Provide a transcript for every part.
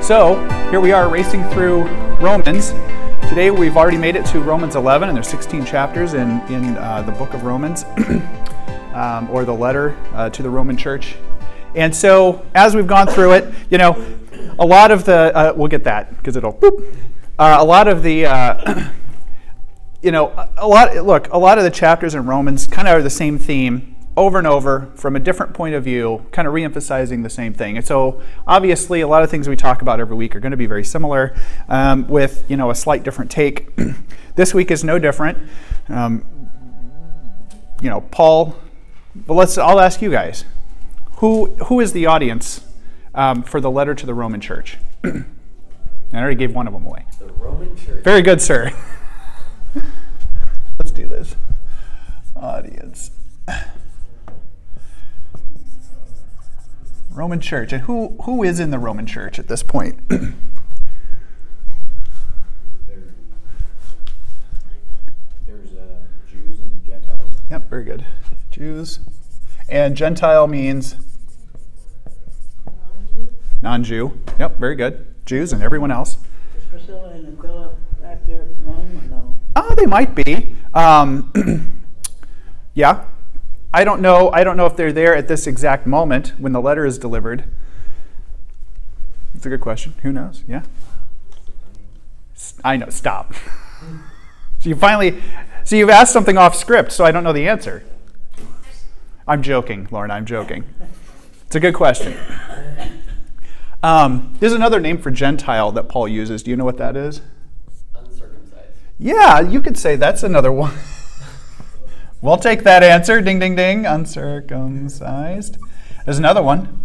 So here we are racing through Romans. Today we've already made it to Romans 11, and there's 16 chapters in the book of Romans, or the letter to the Roman church. And so as we've gone through it, you know, a lot of the, we'll get that because it'll boop. A lot of the, a lot of the chapters in Romans kind of are the same theme over and over from a different point of view, kind of re-emphasizing the same thing. And so obviously a lot of things we talk about every week are going to be very similar, with, you know, a slight different take. This week is no different. Paul, but I'll ask you guys, who is the audience for the letter to the Roman church? I already gave one of them away. The Roman church. Very good, sir. Let's do this. Audience. Roman church. And who is in the Roman church at this point? There's Jews and Gentiles. Yep, very good. Jews. And Gentile means? Non-Jew. Yep, very good. Jews and everyone else. Is Priscilla and Aquila back there in Rome or no? Oh, they might be. Yeah. I don't know if they're there at this exact moment when the letter is delivered. That's a good question. Who knows? Yeah. I know. Stop. So you've asked something off script, so I don't know the answer. I'm joking, Lauren. I'm joking. It's a good question. There's another name for Gentile that Paul uses. Do you know what that is? Uncircumcised. Yeah, you could say that's another one. We'll take that answer. Ding, ding, ding. Uncircumcised. There's another one.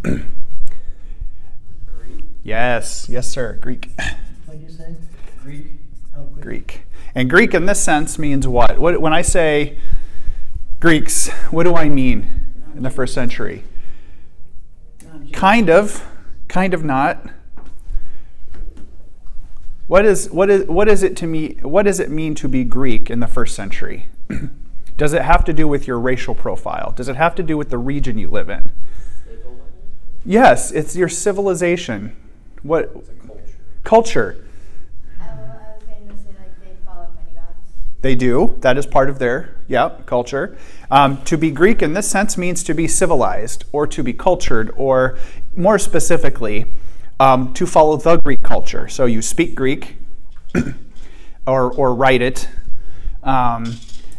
Greek. Yes, sir. Greek. What did you say? Greek. Oh, Greek. Greek. And Greek in this sense means what? When I say Greeks, what do I mean in the first century? Non-Jew. Kind of not. What does it mean to be Greek in the first century? Does it have to do with your racial profile? Does it have to do with the region you live in? Yes, it's your civilization. What? It's a culture. Culture. I was going to say, like, they follow many gods. They do. That is part of their, culture. To be Greek in this sense means to be civilized or to be cultured, or more specifically, to follow the Greek culture. So you speak Greek or write it.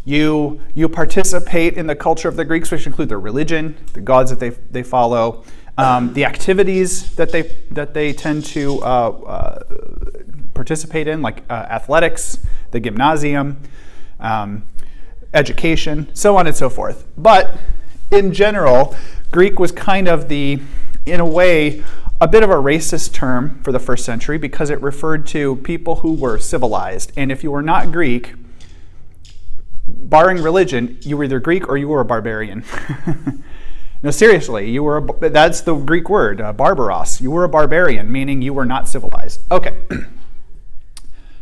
You participate in the culture of the Greeks, which include their religion, the gods that they follow, the activities that they tend to participate in, like athletics, the gymnasium, education, so on and so forth. But in general, Greek was kind of in a way, a bit of a racist term for the first century because it referred to people who were civilized. And if you were not Greek, barring religion, you were either Greek or you were a barbarian. No, seriously, that's the Greek word, barbaros. You were a barbarian, meaning you were not civilized. Okay.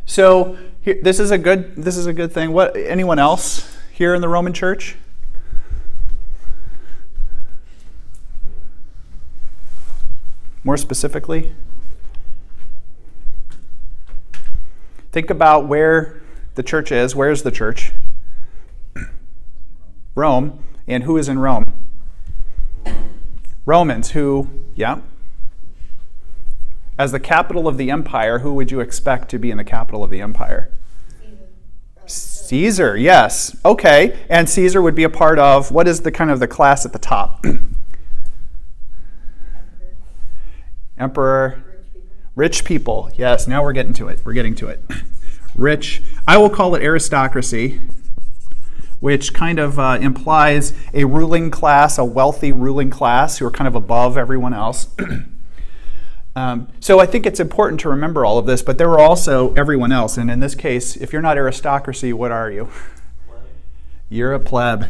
So this is a good thing. What? Anyone else here in the Roman church? More specifically, think about where the church is. Where's the church? Rome. And who is in Rome? Romans. Who, as the capital of the empire, who would you expect to be in the capital of the empire? Caesar, yes. Okay. And Caesar would be a part of, what is the kind of the class at the top? Emperor. Rich people. Yes, now we're getting to it. Rich. I will call it aristocracy, which kind of implies a ruling class, a wealthy ruling class who are kind of above everyone else. So I think it's important to remember all of this, but there were also everyone else. And in this case, if you're not aristocracy, what are you? You're a pleb.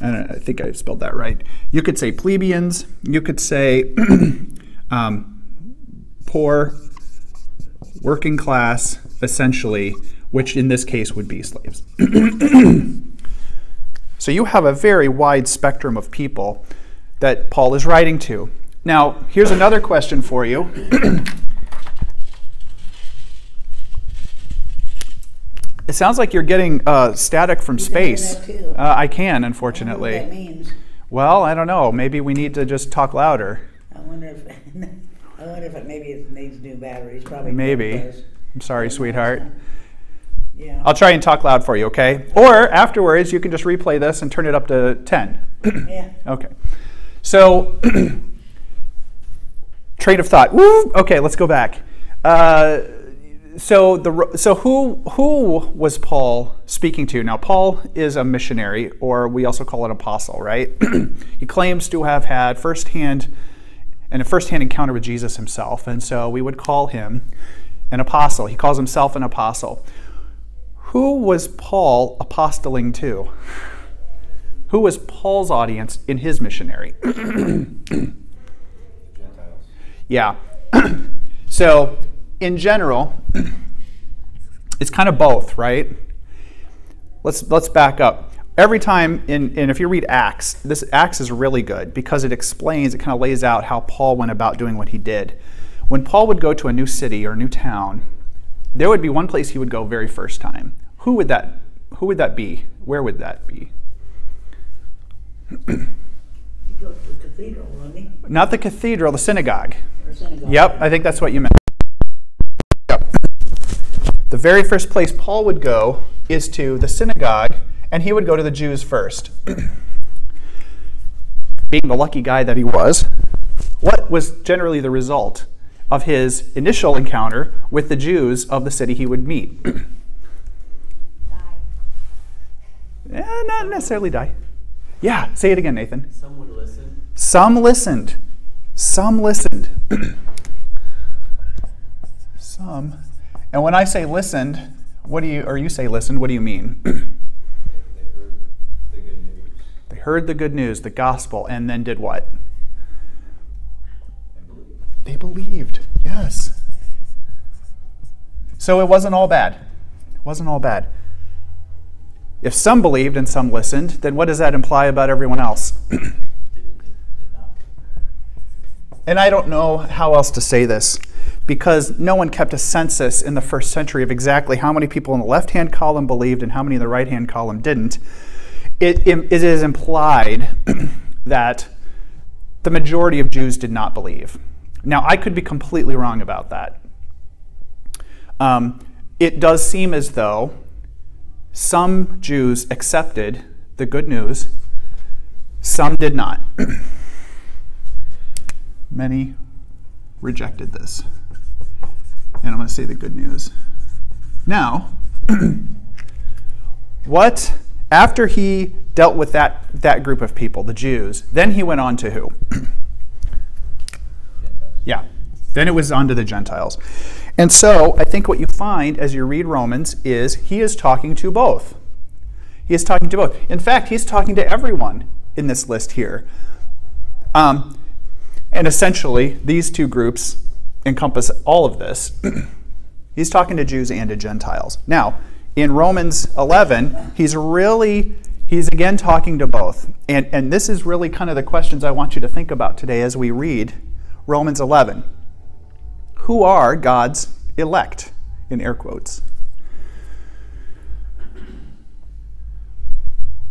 I think I spelled that right. You could say plebeians. You could say poor, working class, essentially, which in this case would be slaves. So you have a very wide spectrum of people that Paul is writing to. Now, here's another question for you. It sounds like you're getting static from You can hear space. that too. I can, I wonder unfortunately. what that means. Well, I don't know. Maybe we need to just talk louder. I wonder if maybe it needs new batteries. Probably Maybe. does. I'm sorry, sweetheart. Yeah. I'll try and talk loud for you, okay? Or afterwards, you can just replay this and turn it up to 10. Yeah. Okay. So, train of thought. Woo! Okay, let's go back. So who was Paul speaking to? Now, Paul is a missionary, or we also call it apostle, right? He claims to have had a first-hand encounter with Jesus himself, and so we would call him an apostle. He calls himself an apostle. Who was Paul apostoling to? Who was Paul's audience in his missionary? Gentiles. Yeah. So, in general, it's kind of both, right? Let's back up. Every time, and if you read Acts, this Acts is really good because it explains, it kind of lays out how Paul went about doing what he did. When Paul would go to a new city or a new town, there would be one place he would go very first time. Who would that be? Where would that be? He goes to the cathedral, wouldn't he? Not the cathedral, the synagogue. Or synagogue. Yep, I think that's what you meant. Yep. The very first place Paul would go is to the synagogue, and he would go to the Jews first. Being the lucky guy that he was, what was generally the result of his initial encounter with the Jews of the city he would meet? Die. Not necessarily die. Yeah, say it again, Nathan. Some would listen. Some listened. Some listened. Some. And when I say listened, you say listened, what do you mean? They heard the good news. They heard the good news, the gospel, and then did what? And believed. They believed. Yes. So it wasn't all bad. It wasn't all bad. If some believed and some listened, then what does that imply about everyone else? Did not. And I don't know how else to say this, because no one kept a census in the first century of exactly how many people in the left-hand column believed and how many in the right-hand column didn't. It is implied that the majority of Jews did not believe. Now, I could be completely wrong about that. It does seem as though some Jews accepted the good news, some did not. Many rejected this. And I'm going to say the good news. Now, after he dealt with that group of people, the Jews, then he went on to who? Gentiles. Yeah. Then it was on to the Gentiles. And so I think what you find as you read Romans is he is talking to both. He is talking to both. In fact, he's talking to everyone in this list here. And essentially, these two groups encompass all of this. He's talking to Jews and to Gentiles. Now, in Romans 11, he's again talking to both. And this is really kind of the questions I want you to think about today as we read Romans 11. Who are God's elect, in air quotes?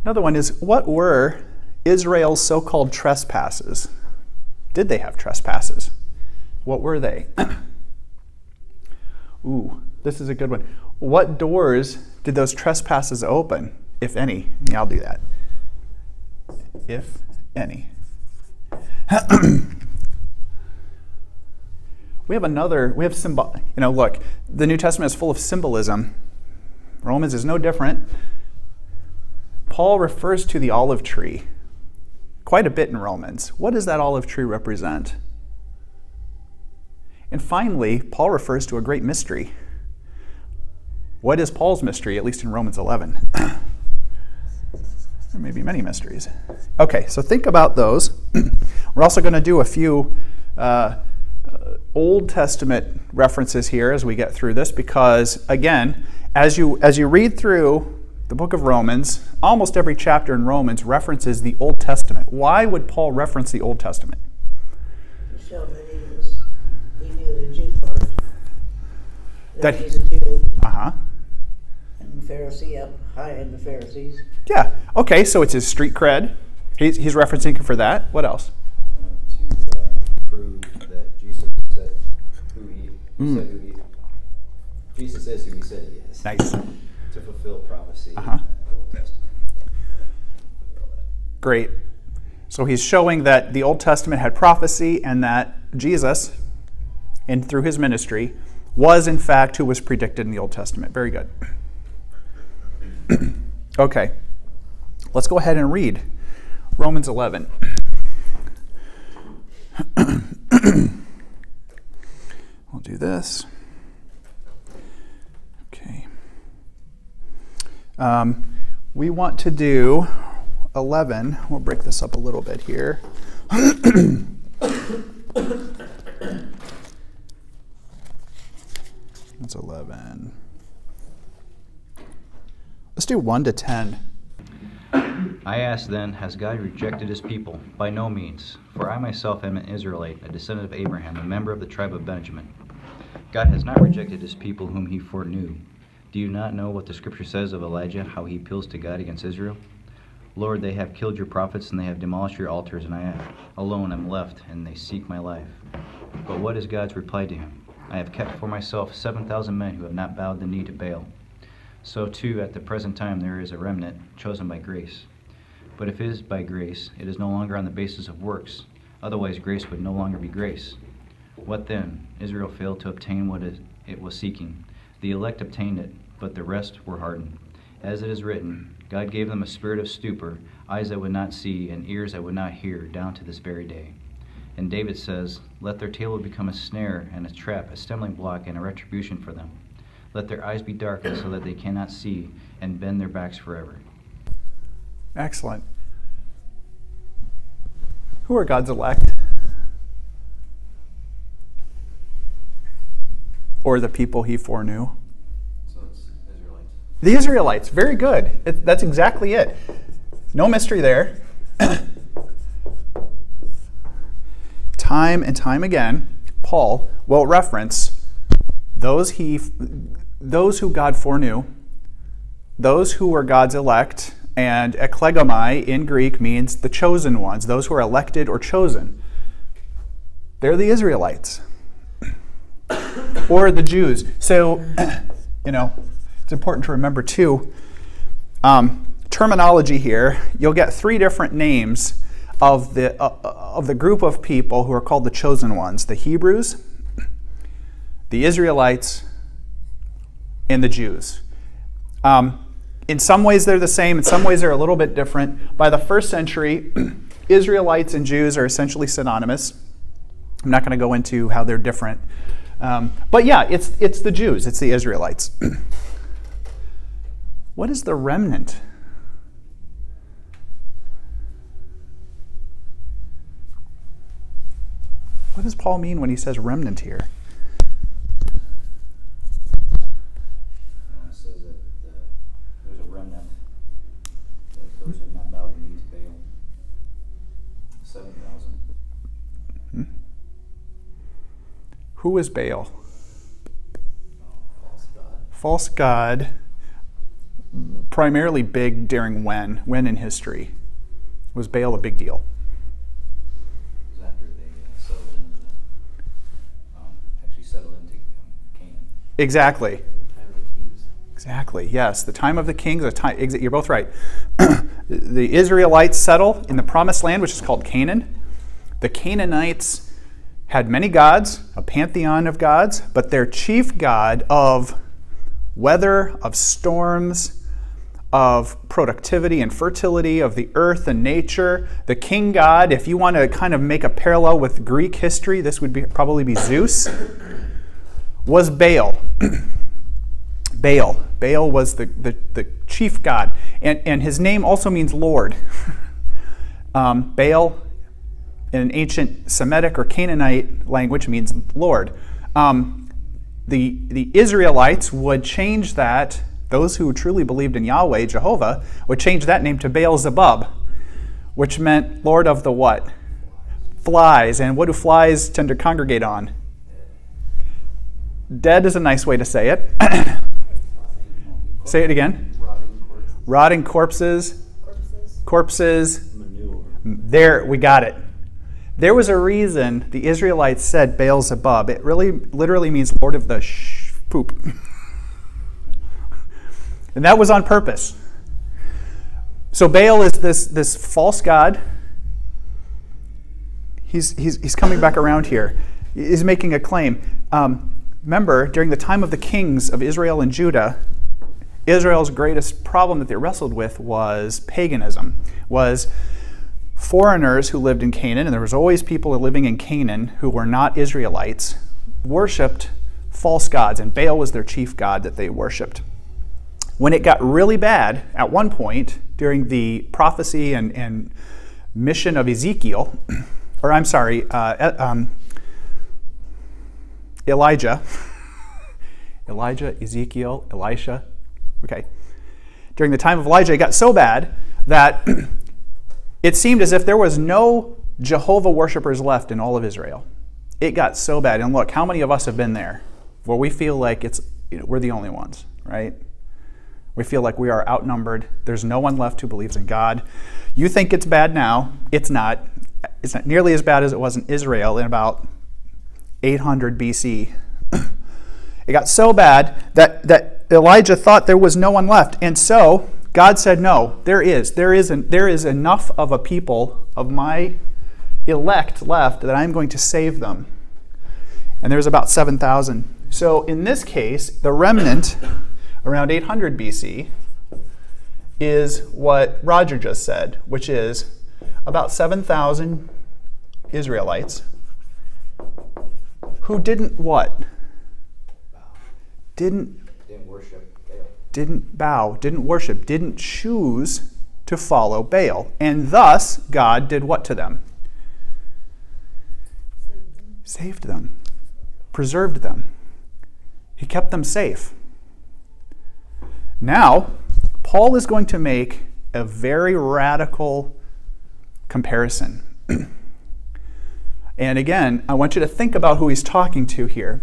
Another one is, what were Israel's so-called trespasses? Did they have trespasses? What were they? Ooh, this is a good one. What doors did those trespasses open, if any? Yeah, I'll do that. If any. We have symbol. Look, the New Testament is full of symbolism. Romans is no different. Paul refers to the olive tree quite a bit in Romans. What does that olive tree represent? And finally, Paul refers to a great mystery. What is Paul's mystery, at least in Romans 11? There may be many mysteries. Okay, so think about those. We're also going to do a few Old Testament references here as we get through this, because again, as you read through the book of Romans, almost every chapter in Romans references the Old Testament. Why would Paul reference the Old Testament? To show that he knew the Jew part. That- He's a Jew Uh-huh. and Pharisee up high in the Pharisees. Yeah. Okay, so it's his street cred. He's referencing for that. What else? To prove that Jesus said who he said who he. Jesus is who he said he is. Nice. To fulfill prophecy Uh-huh. in the Old Testament. Great. So he's showing that the Old Testament had prophecy and that Jesus, and through his ministry, was in fact who was predicted in the Old Testament. Very good. Okay. Let's go ahead and read Romans 11. We'll do this. Okay. We want to do 11. We'll break this up a little bit here. That's 11. Let's do 1 to 10. I ask then, has God rejected his people? By no means, for I myself am an Israelite, a descendant of Abraham, a member of the tribe of Benjamin. God has not rejected his people whom he foreknew. Do you not know what the scripture says of Elijah, how he appeals to God against Israel? Lord, they have killed your prophets, and they have demolished your altars, and I alone am left, and they seek my life. But what is God's reply to him? I have kept for myself 7,000 men who have not bowed the knee to Baal. So too, at the present time, there is a remnant chosen by grace. But if it is by grace, it is no longer on the basis of works. Otherwise, grace would no longer be grace. What then? Israel failed to obtain what it was seeking. The elect obtained it, but the rest were hardened. As it is written, God gave them a spirit of stupor, eyes that would not see, and ears that would not hear, down to this very day. And David says, let their table become a snare and a trap, a stumbling block and a retribution for them. Let their eyes be darkened so that they cannot see, and bend their backs forever. Excellent. Who are God's elect? Or the people he foreknew? So it's Israelites. The Israelites. Very good. That's exactly it. No mystery there. Time and time again, Paul will reference those who God foreknew, those who were God's elect, and eklegomai in Greek means the chosen ones, those who are elected or chosen. They're the Israelites. Or the Jews. So, it's important to remember too, terminology here, you'll get 3 different names of the group of people who are called the chosen ones: the Hebrews, the Israelites, and the Jews. In some ways they're the same, in some ways they're a little bit different. By the 1st century, Israelites and Jews are essentially synonymous. I'm not going to go into how they're different. But yeah, it's the Jews, it's the Israelites. What is the remnant? What does Paul mean when he says remnant here? It says that there's a remnant that those who have not bowed the knee to Baal. 7,000. Who is Baal? False god. False god, primarily big during when? When in history? Was Baal a big deal? It was after they settled into Canaan. Exactly. Time of the kings. Exactly, yes. The time of the kings, you're both right. The Israelites settle in the promised land, which is called Canaan. The Canaanites had many gods, a pantheon of gods, but their chief god of weather, of storms, of productivity and fertility, of the earth and nature, the king god, if you want to kind of make a parallel with Greek history, this would probably be Zeus, was Baal. Baal was the chief god, and his name also means Lord. Baal, in an ancient Semitic or Canaanite language, means Lord. The Israelites would change that, those who truly believed in Yahweh, Jehovah, would change that name to Baal-zebub, which meant Lord of the what? Flies. And what do flies tend to congregate on? Dead is a nice way to say it. Say it again. Rotting corpses. Corpses. Manure. There, we got it. There was a reason the Israelites said Beelzebub. It really literally means Lord of the poop. And that was on purpose. So Baal is this false god. He's coming back around here. He's making a claim. Remember, during the time of the kings of Israel and Judah, Israel's greatest problem that they wrestled with was paganism, was foreigners who lived in Canaan, and there was always people living in Canaan who were not Israelites, worshipped false gods, and Baal was their chief god that they worshipped. When it got really bad, at one point, during the prophecy and mission of Ezekiel, or I'm sorry, Elijah, Ezekiel, Elisha, okay. During the time of Elijah, it got so bad that it seemed as if there was no Jehovah worshipers left in all of Israel. It got so bad. And look, how many of us have been there where we feel like we're the only ones, right? We feel like we are outnumbered. There's no one left who believes in God. You think it's bad now. It's not. It's not nearly as bad as it was in Israel in about 800 BC. It got so bad that Elijah thought there was no one left. And so God said, no, there is enough of a people of my elect left that I'm going to save them. And there's about 7,000. So in this case, the remnant around 800 BC is what Roger just said, which is about 7,000 Israelites who didn't what? Didn't worship Baal. Didn't bow, didn't worship, didn't choose to follow Baal. And thus, God did what to them? Saved them. Preserved them. He kept them safe. Now, Paul is going to make a very radical comparison. And again, I want you to think about who he's talking to here.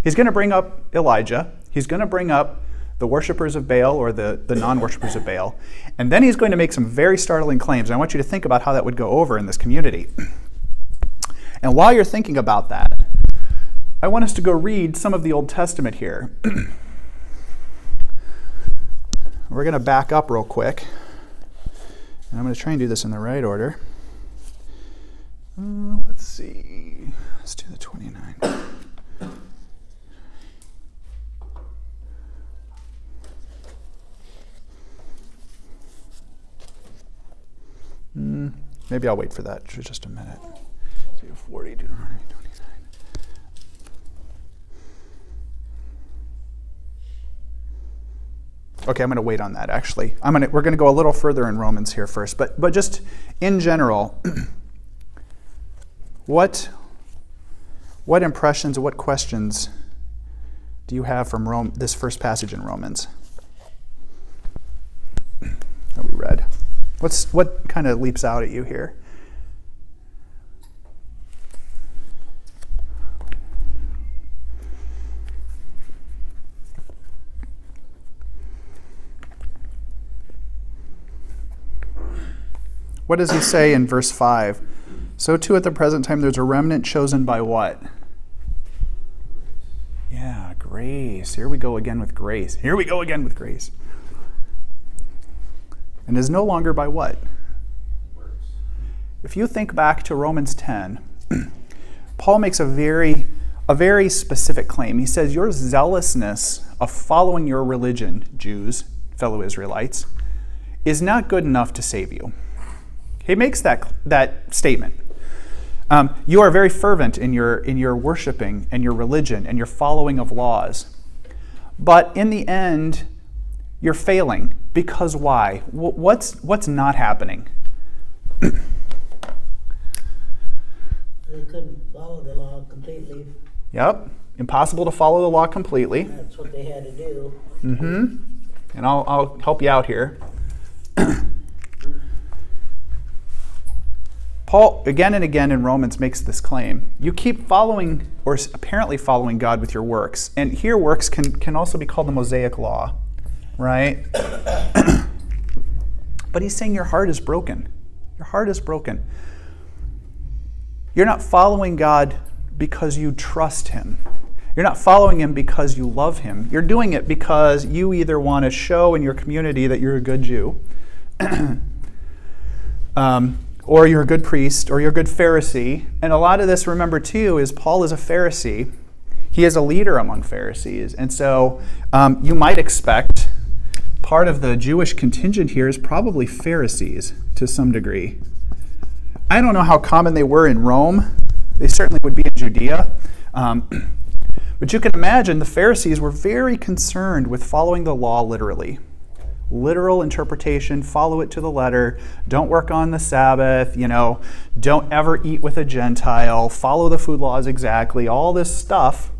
He's going to bring up Elijah. He's going to bring up the worshipers of Baal or the non-worshipers of Baal. And then he's going to make some very startling claims. I want you to think about how that would go over in this community. And while you're thinking about that, I want us to go read some of the Old Testament here. We're going to back up real quick. And I'm going to try and do this in the right order. Let's see. Let's do the 29. Maybe I'll wait for that for just a minute. 40, Deuteronomy 29. Okay, I'm going to wait on that, actually. We're going to go a little further in Romans here first. But just in general, what impressions, what questions do you have from this first passage in Romans that we read? What kind of leaps out at you here? What does he say in verse 5? So too at the present time there's a remnant chosen by what? Yeah, grace. Here we go again with grace. Here we go again with grace. And is no longer by what? Works. If you think back to Romans 10, Paul makes a very specific claim. He says, your zealousness of following your religion, Jews, fellow Israelites, is not good enough to save you. He makes that statement. You are very fervent in your worshiping and your religion and your following of laws. But in the end, you're failing. Because why? What's not happening? They couldn't follow the law completely. Yep. Impossible to follow the law completely. That's what they had to do. Mm-hmm. And I'll help you out here. Paul, again and again in Romans, makes this claim. You keep following, or apparently following God with your works. And here works can also be called the Mosaic Law, right? But he's saying your heart is broken. Your heart is broken. You're not following God because you trust him. You're not following him because you love him. You're doing it because you either want to show in your community that you're a good Jew, or you're a good priest, or you're a good Pharisee. And a lot of this, remember too, is Paul is a Pharisee. He is a leader among Pharisees. And so you might expect part of the Jewish contingent here is probably Pharisees to some degree. I don't know how common they were in Rome. They certainly would be in Judea. But you can imagine the Pharisees were very concerned with following the law literally. Literal interpretation, follow it to the letter, don't work on the Sabbath, don't ever eat with a Gentile, follow the food laws exactly, all this stuff.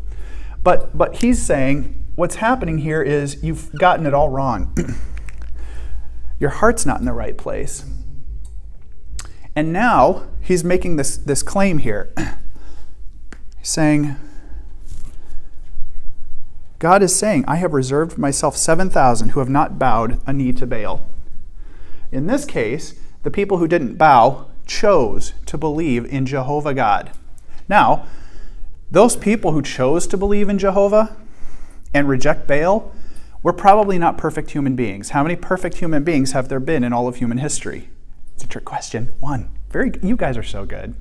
But he's saying what's happening here is you've gotten it all wrong. Your heart's not in the right place. And now he's making this claim here. He's saying, God is saying, I have reserved for myself 7,000 who have not bowed a knee to Baal. In this case, the people who didn't bow chose to believe in Jehovah God. Now, those people who chose to believe in Jehovah and reject Baal were probably not perfect human beings. How many perfect human beings have there been in all of human history? It's a trick question. One. You guys are so good.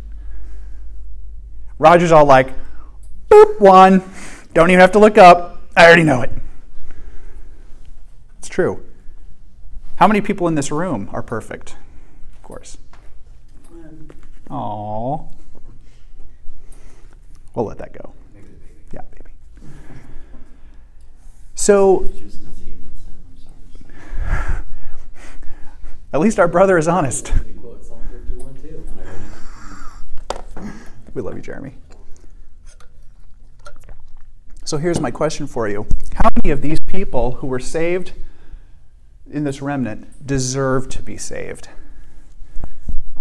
Roger's all like, boop, one. Don't even have to look up. I already know it. It's true. How many people in this room are perfect? Of course. Aww. We'll let that go. Maybe the baby. Yeah, baby. So, at least our brother is honest. You quote Psalm 51 too. We love you, Jeremy. So here's my question for you. How many of these people who were saved in this remnant deserve to be saved?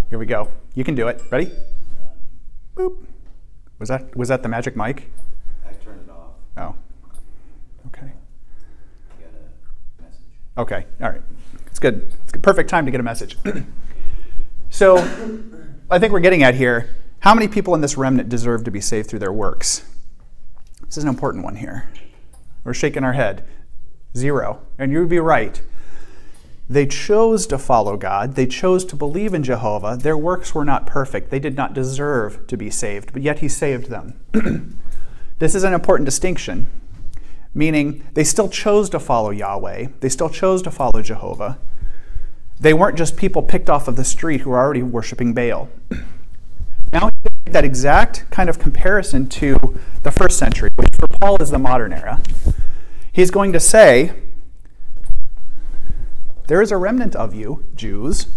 Here we go. You can do it. Ready? Boop. Was that the magic mic? I turned it off. Oh. Okay. I got a message. Okay. All right. It's good. It's a perfect time to get a message. So I think we're getting at here, how many people in this remnant deserve to be saved through their works? This is an important one here. We're shaking our head. 0. And you would be right. They chose to follow God. They chose to believe in Jehovah. Their works were not perfect. They did not deserve to be saved, but yet he saved them. This is an important distinction, meaning they still chose to follow Yahweh. They still chose to follow Jehovah. They weren't just people picked off of the street who were already worshiping Baal. Now, that exact kind of comparison to the first century, which for Paul is the modern era. He's going to say, there is a remnant of you, Jews,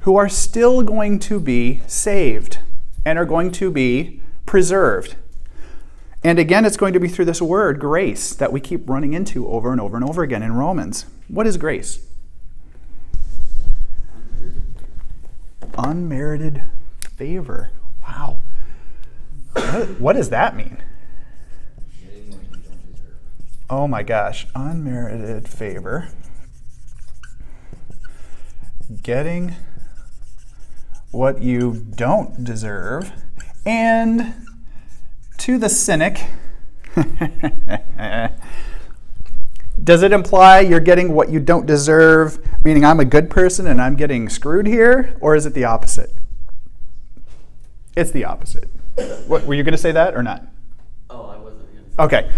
who are still going to be saved and are going to be preserved. And again, it's going to be through this word, grace, that we keep running into over and over and over again in Romans. What is grace? Unmerited favor. Wow. What does that mean? Getting what you don't deserve. Oh my gosh. Unmerited favor. Getting what you don't deserve. And to the cynic, does it imply you're getting what you don't deserve, meaning I'm a good person and I'm getting screwed here? Or is it the opposite? It's the opposite. What, were you going to say that or not? Oh, I wasn't going to say Okay.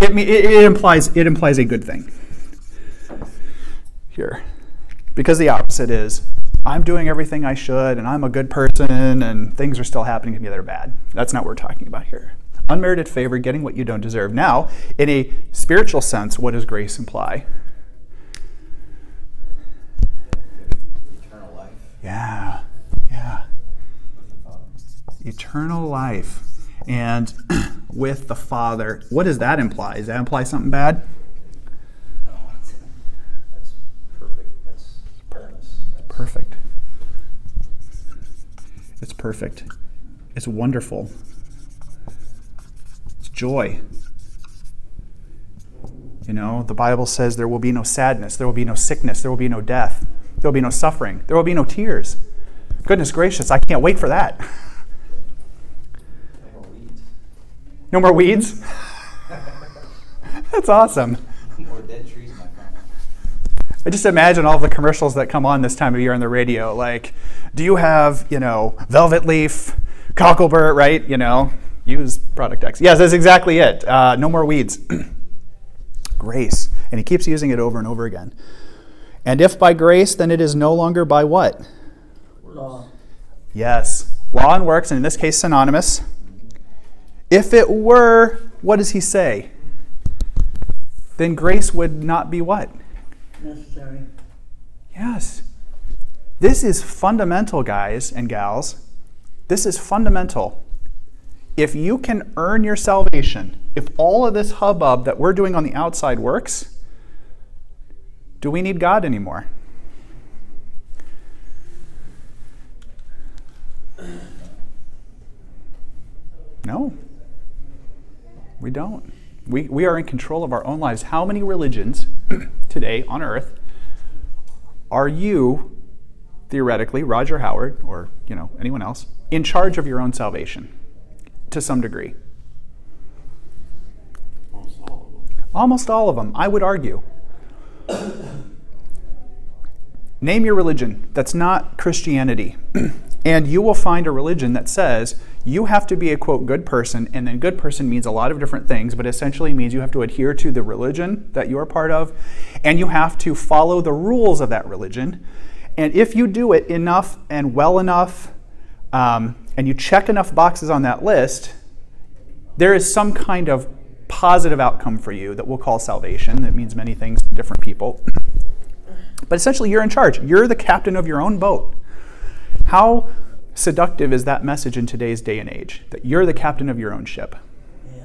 It implies a good thing here. Because the opposite is, I'm doing everything I should and I'm a good person and things are still happening to me that are bad. That's not what we're talking about here. Unmerited favor, getting what you don't deserve. Now, in a spiritual sense, what does grace imply? eternal life. Yeah. Eternal life. And with the Father. What does that imply? Does that imply something bad? No, that's perfect. That's promise. Perfect. perfect. It's wonderful. It's joy. You know, the Bible says there will be no sadness, there will be no sickness, there will be no death, there will be no suffering, there will be no tears. Goodness gracious, I can't wait for that. No more weeds. No more weeds? That's awesome. More dead trees in my farm. I just imagine all the commercials that come on this time of year on the radio, like, do you have, you know, Velvet Leaf, Cocklebur, right? You know, use product X. Yes, that's exactly it. No more weeds. Grace. And he keeps using it over and over again. And if by grace, then it is no longer by what? Law. Yes. Law and works, and in this case, synonymous. If it were, what does he say? Then grace would not be what? Necessary. Yes. This is fundamental, guys and gals. This is fundamental. If you can earn your salvation, if all of this hubbub that we're doing on the outside works, do we need God anymore? No. We don't. We are in control of our own lives. How many religions today on earth are you, theoretically, Roger Howard or anyone else, in charge of your own salvation to some degree? Almost all of them. Almost all of them, I would argue. Name your religion that's not Christianity, and you will find a religion that says you have to be a, quote, good person, and then good person means a lot of different things, but essentially means you have to adhere to the religion that you're part of, and you have to follow the rules of that religion. And if you do it enough and well enough, and you check enough boxes on that list, there is some kind of positive outcome for you that we'll call salvation. That means many things to different people. But essentially, you're in charge. You're the captain of your own boat. How seductive is that message in today's day and age, that you're the captain of your own ship? Yeah.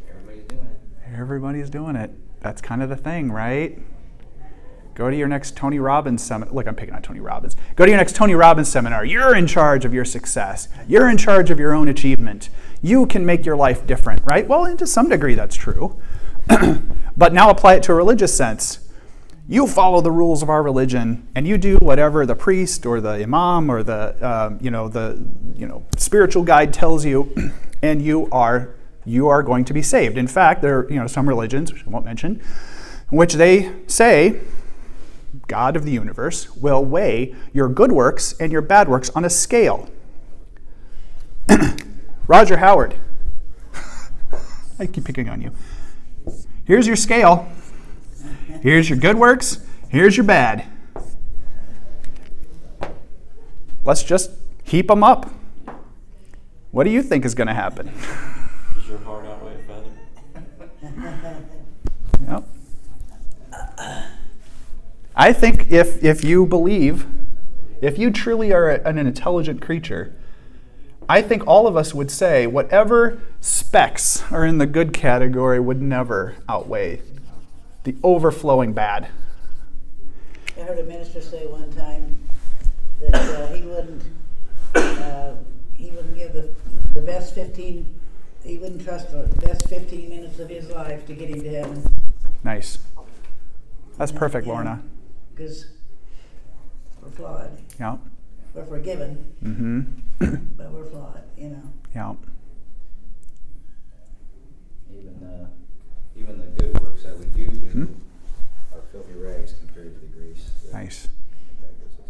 Everybody's doing it. Everybody's doing it. That's kind of the thing, right? Go to your next Tony Robbins seminar. Look, I'm picking on Tony Robbins. Go to your next Tony Robbins seminar. You're in charge of your success. You're in charge of your own achievement. You can make your life different, right? Well, and to some degree that's true. But now apply it to a religious sense. You follow the rules of our religion, and you do whatever the priest or the imam or the spiritual guide tells you, and you are going to be saved. In fact, there are some religions, which I won't mention, in which they say God of the universe will weigh your good works and your bad works on a scale. Roger Howard, I keep picking on you. Here's your scale. Here's your good works. Here's your bad. Let's just heap them up. What do you think is going to happen? Does your heart outweigh a feather? Yep. I think if you believe, if you truly are an intelligent creature, I think all of us would say whatever specks are in the good category would never outweigh the overflowing bad. I heard a minister say one time that he wouldn't give the best 15, he wouldn't trust the best 15 minutes of his life to get him to heaven. Nice. That's perfect, Lorna. Because we're flawed. Yeah. We're forgiven, Mm-hmm. but we're flawed, Yeah. Even the good works that we do are filthy rags compared to the grace. Nice.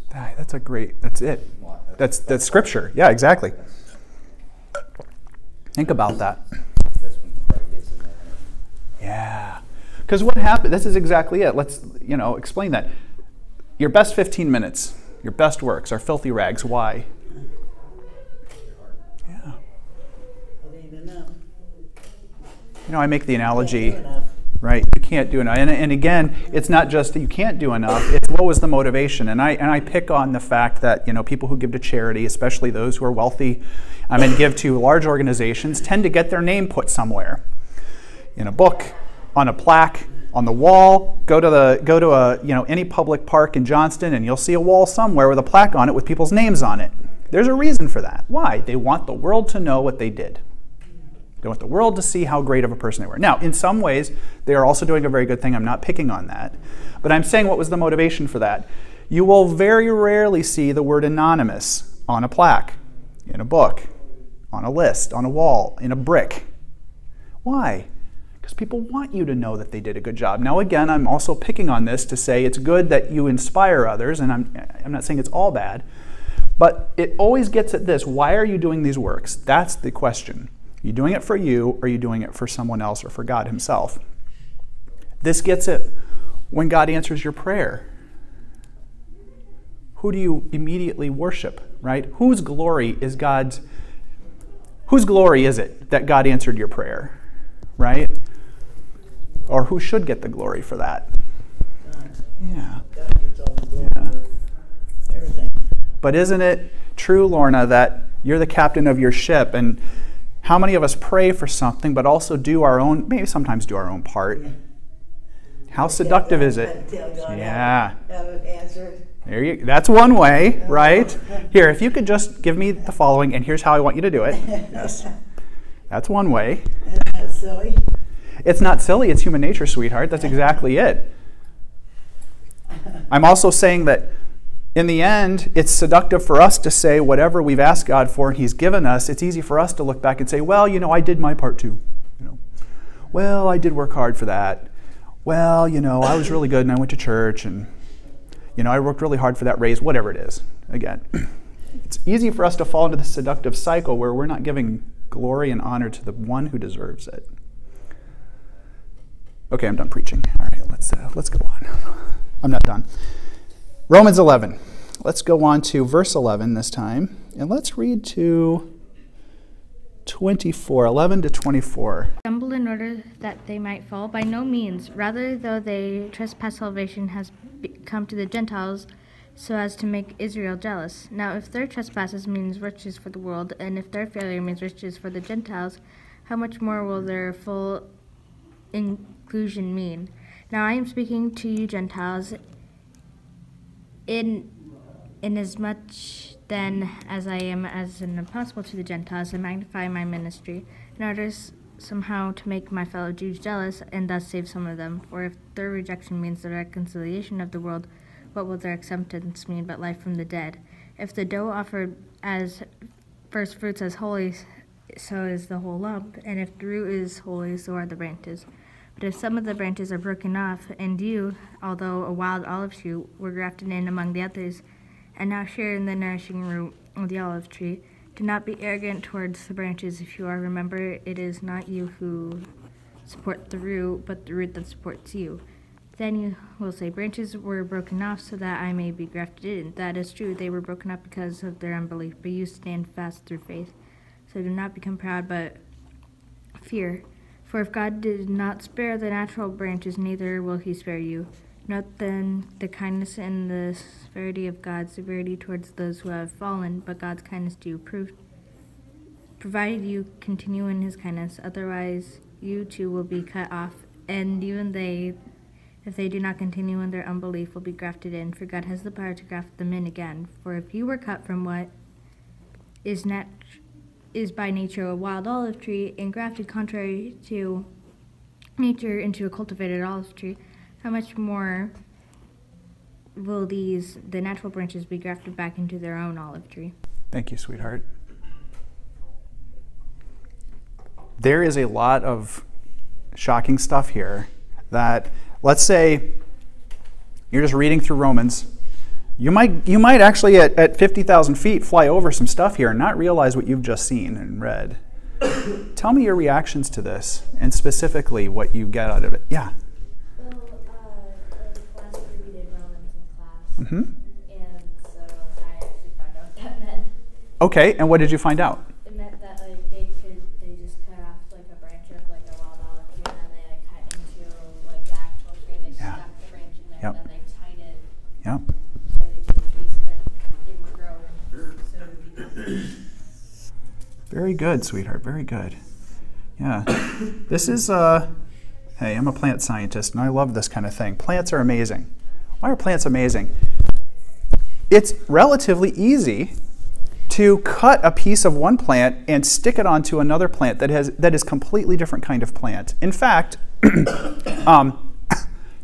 That's it. That's scripture. Yeah, exactly. Think about that. That's when pride gets in there. Yeah. Because what happened, this is exactly it. Let's, explain that. Your best 15 minutes, your best works are filthy rags. Why? Yeah. It ain't enough. I make the analogy, Can't do enough. right? You can't do enough. And again, it's not just that you can't do enough, it's what was the motivation. And I pick on the fact that, people who give to charity, especially those who are wealthy, and give to large organizations, tend to get their name put somewhere. In a book, on a plaque, On the wall, go to a any public park in Johnston, and you'll see a wall somewhere with a plaque on it with people's names on it. There's a reason for that. Why? They want the world to know what they did. They want the world to see how great of a person they were. Now, in some ways, they are also doing a very good thing. I'm not picking on that. But I'm saying, what was the motivation for that? You will very rarely see the word anonymous on a plaque, in a book, on a list, on a wall, in a brick. Why? Because people want you to know that they did a good job. Now, again, I'm also picking on this to say it's good that you inspire others, and I'm not saying it's all bad, but it always gets at this: why are you doing these works? That's the question. Are you doing it for you, or are you doing it for someone else or for God himself? This gets it when God answers your prayer. Who do you immediately worship, right? Whose glory is it that God answered your prayer, right? Or who should get the glory for that? Yeah. God gets all the glory for everything. But isn't it true, Lorna, that you're the captain of your ship, and how many of us pray for something but also maybe sometimes do our own part? How seductive is it? Yeah. That's one way, right? Here, if you could just give me the following, and here's how I want you to do it. Yes. That's one way. Isn't that silly? It's not silly, it's human nature, sweetheart. That's exactly it. I'm also saying that in the end, it's seductive for us to say whatever we've asked God for and he's given us. It's easy for us to look back and say, well, I did my part too. Well, I did work hard for that. Well, I was really good and I went to church, and I worked really hard for that raise, whatever it is. Again, it's easy for us to fall into the seductive cycle where we're not giving glory and honor to the one who deserves it. Okay, I'm done preaching. All right, let's go on. I'm not done. Romans 11. Let's go on to verse 11 this time, and let's read to 24, 11 to 24. Stumble in order that they might fall? By no means. Rather, though they trespass, salvation has come to the Gentiles, so as to make Israel jealous. Now, if their trespasses means riches for the world, and if their failure means riches for the Gentiles, how much more will their full inclusion mean? Now I am speaking to you Gentiles, inasmuch then as I am as an apostle to the Gentiles, and magnify my ministry, in order somehow to make my fellow Jews jealous, and thus save some of them. For if their rejection means the reconciliation of the world, what will their acceptance mean but life from the dead? If the dough offered as first fruits is holy, so is the whole lump, and if the root is holy, so are the branches. But if some of the branches are broken off, and you, although a wild olive shoot, were grafted in among the others, and now share in the nourishing root of the olive tree, do not be arrogant towards the branches. If you are, remember, it is not you who support the root, but the root that supports you. Then you will say, branches were broken off so that I may be grafted in. That is true, they were broken up because of their unbelief, but you stand fast through faith. So do not become proud, but fear. For if God did not spare the natural branches, neither will he spare you. Note then the kindness and the severity of God's severity towards those who have fallen, but God's kindness to you, provided you continue in his kindness. Otherwise you too will be cut off, and even they, if they do not continue in their unbelief, will be grafted in, for God has the power to graft them in again. For if you were cut from what is by nature a wild olive tree, and grafted contrary to nature into a cultivated olive tree, how much more will the natural branches be grafted back into their own olive tree? Thank you, sweetheart. There is a lot of shocking stuff here that, let's say you're just reading through Romans. You might actually at 50,000 feet fly over some stuff here and not realize what you've just seen and read. Tell me your reactions to this, and specifically what you get out of it. Yeah. Well, last year we did Romans in class, Mm-hmm. and so I actually found out what that meant. Okay, and what did you find out? It meant that they just cut off like a branch of like a wild olive tree, and then they cut into like the actual tree. They Yeah. stuck the branch in there, Yep. and then they tied it Yep. tightly to the tree so that it would grow and so it would be. Very good, sweetheart. Very good. Yeah. This is Hey, I'm a plant scientist, and I love this kind of thing. Plants are amazing. Why are plants amazing? It's relatively easy to cut a piece of one plant and stick it onto another plant that is completely different kind of plant. In fact,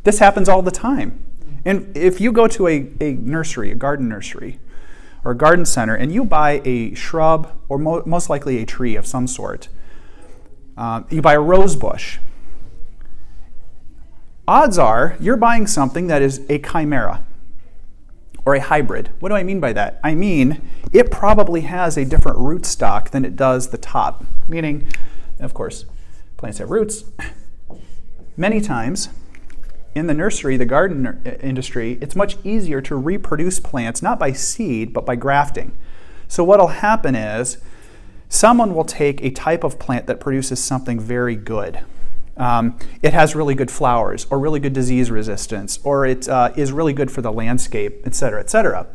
this happens all the time. And if you go to a nursery, a garden nursery, or a garden center, and you buy a shrub, or most likely a tree of some sort, you buy a rose bush, odds are you're buying something that is a chimera or a hybrid. What do I mean by that? I mean, it probably has a different rootstock than it does the top. Meaning, of course, plants have roots. Many times, in the nursery, the garden industry, it's much easier to reproduce plants, not by seed, but by grafting. So what'll happen is, someone will take a type of plant that produces something very good. It has really good flowers, or really good disease resistance, or it is really good for the landscape, etc., etc.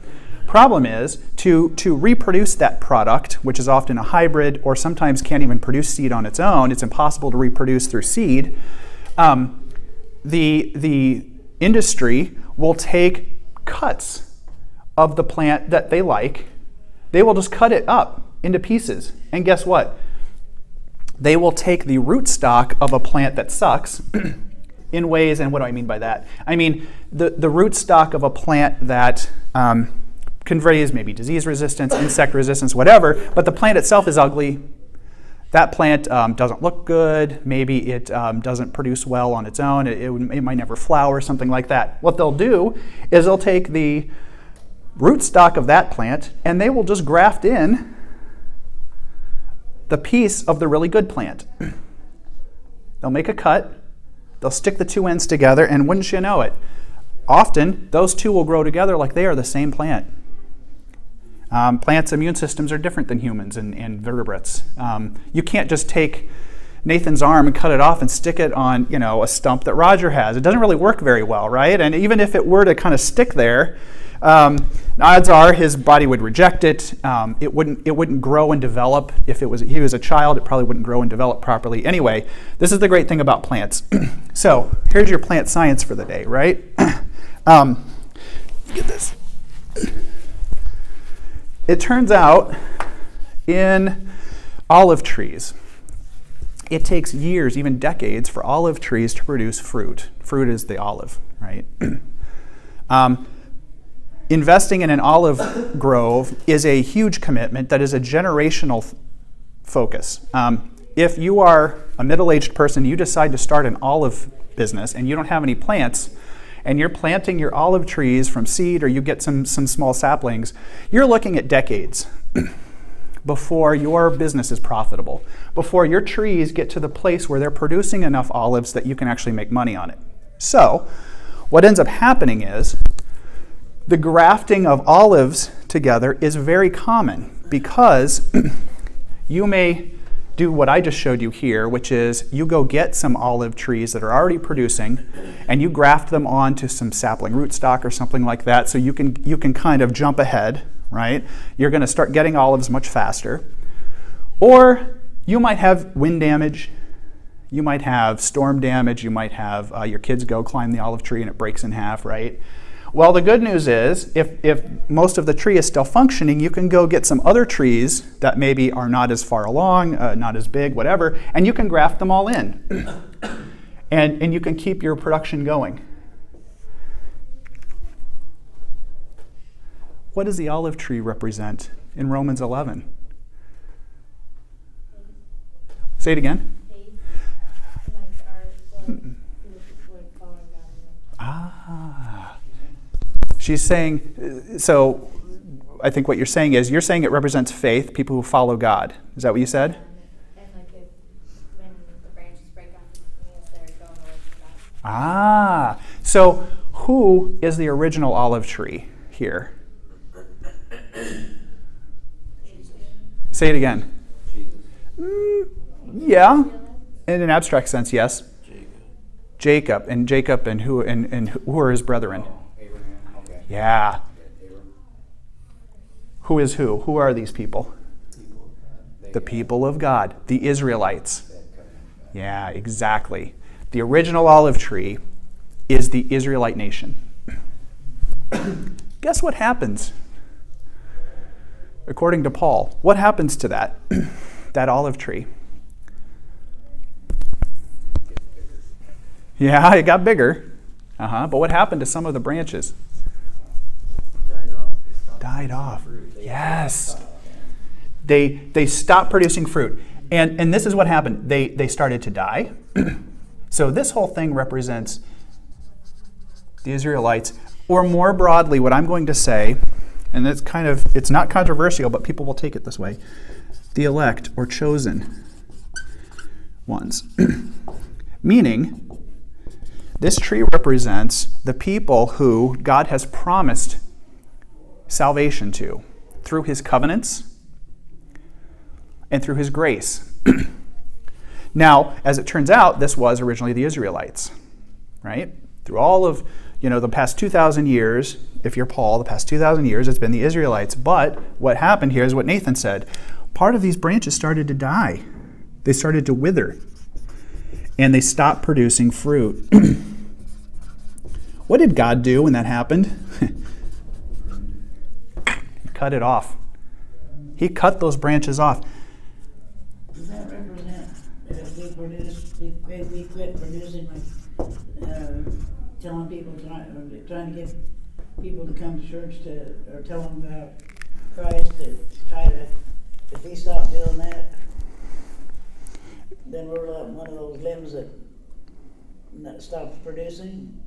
Problem is, to reproduce that product, which is often a hybrid, or sometimes can't even produce seed on its own, it's impossible to reproduce through seed, the industry will take cuts of the plant that they like. They will just cut it up into pieces. And guess what? They will take the rootstock of a plant that sucks in ways, and what do I mean by that? I mean the rootstock of a plant that conveys maybe disease resistance, insect resistance, whatever, but the plant itself is ugly. That plant doesn't look good. Maybe it doesn't produce well on its own. It might never flower, something like that. What they'll do is they'll take the rootstock of that plant and they will just graft in the piece of the really good plant. They'll make a cut, they'll stick the two ends together, and wouldn't you know it, often those two will grow together like they are the same plant. Plants' immune systems are different than humans and vertebrates. You can't just take Nathan's arm and cut it off and stick it on, a stump that Roger has. It doesn't really work very well, right? And even if it were to kind of stick there, odds are his body would reject it. It wouldn't grow and develop. If he was a child, it probably wouldn't grow and develop properly. Anyway, this is the great thing about plants. So here's your plant science for the day, right? Get this. It turns out in olive trees, it takes years, even decades, for olive trees to produce fruit. Fruit is the olive, right? Investing in an olive grove is a huge commitment that is a generational focus. If you are a middle-aged person, you decide to start an olive business and you don't have any plants, and you're planting your olive trees from seed, or you get some small saplings, you're looking at decades before your business is profitable, before your trees get to the place where they're producing enough olives that you can actually make money on it. So what ends up happening is the grafting of olives together is very common, because you may do what I just showed you here, which is you go get some olive trees that are already producing and you graft them onto some sapling rootstock or something like that, so you can kind of jump ahead, right? You're going to start getting olives much faster. Or you might have wind damage, you might have storm damage, you might have your kids go climb the olive tree and it breaks in half, right? Well, the good news is, if most of the tree is still functioning, you can go get some other trees that maybe are not as far along, not as big, whatever, and you can graft them all in. and you can keep your production going. What does the olive tree represent in Romans 11? Say it again. She's saying, so I think what you're saying is, you're saying it represents faith, people who follow God. Is that what you said? And when the branches break off, it means they're going away from God. Ah, so who is the original olive tree here? Say it again. Yeah, in an abstract sense, yes. Jacob, and who are his brethren? Yeah. Who is who? Who are these people? The people of God, the Israelites. Yeah, exactly. The original olive tree is the Israelite nation. Guess what happens? According to Paul, what happens to that, that olive tree? Yeah, it got bigger. But what happened to some of the branches? Died off. Yes. They stopped producing fruit. And this is what happened. They started to die. So this whole thing represents the Israelites, or more broadly, what I'm going to say, and it's not controversial, but people will take it this way, the elect or chosen ones. Meaning, this tree represents the people who God has promised salvation to through his covenants and through his grace. Now, as it turns out, this was originally the Israelites, right? Through all of, the past 2,000 years, if you're Paul, the past 2,000 years, it's been the Israelites. But what happened here is what Nathan said. Part of these branches started to die. They started to wither. And they stopped producing fruit. What did God do when that happened? He cut it off. He cut those branches off. Does that represent that we quit producing, telling people, trying to get people to come to church or tell them about Christ, if we stop doing that, then we're one of those limbs that stops producing?